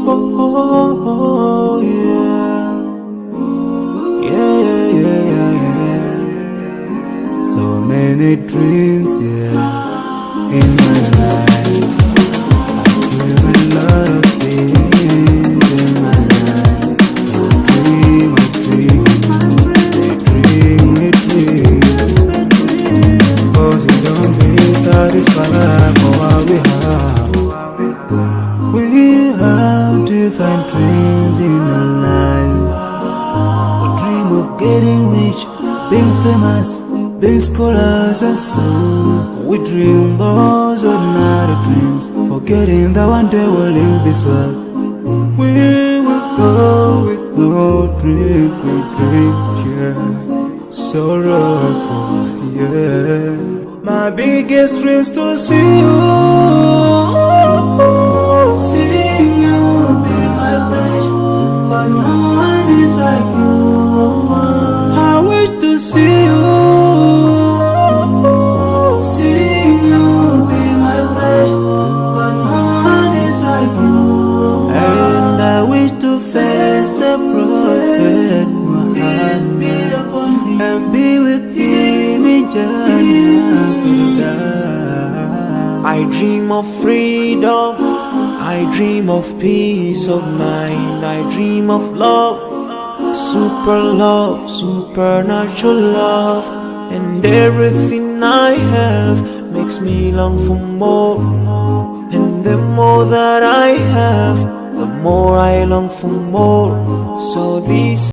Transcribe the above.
oh, yeah. Yeah, yeah, yeah, yeah. So many dreams, yeah, in my life. I feel a lot of things in my life. I dream, cause we don't be satisfied for what we have. We have different dreams in our life. We dream of getting rich, being famous, being scholars and so. We dream those ordinary dreams, forgetting that one day we'll leave this world. We will go with no dream, we dream, yeah. Sorrowful, yeah. My biggest dream's to see you, seeing you be my flesh, but no one is like you. I wish to see you, seeing you be my flesh, but no one is like you. And I wish to face the prophet Muhammad and be with him in Jannah. I dream of freedom, I dream of peace of mind, I dream of love, supernatural love, and everything I have makes me long for more. And the more that I have, the more I long for more. So this